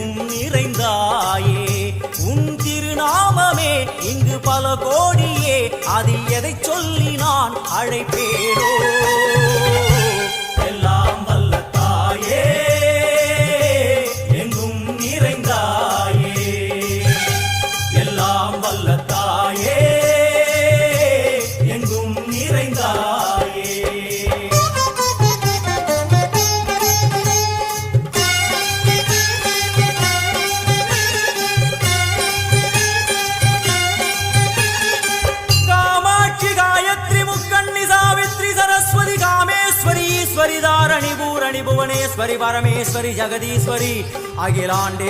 எங்கும் நிறைந்தாயே உன் திருநாமமே இங்கு பல கோடியே அதில் எதை சொல்லி நான் அழைப்பேனோ எல்லாம் வல்ல தாயே எங்கும் நிறைந்தாயே எல்லாம் வல்ல தாயே எங்கும் நிறைந்தாயே ईश्वरी दारणी भूरणी भुवनेश्वरी परमेश्वरी जगदीश्वरी अखिलांडे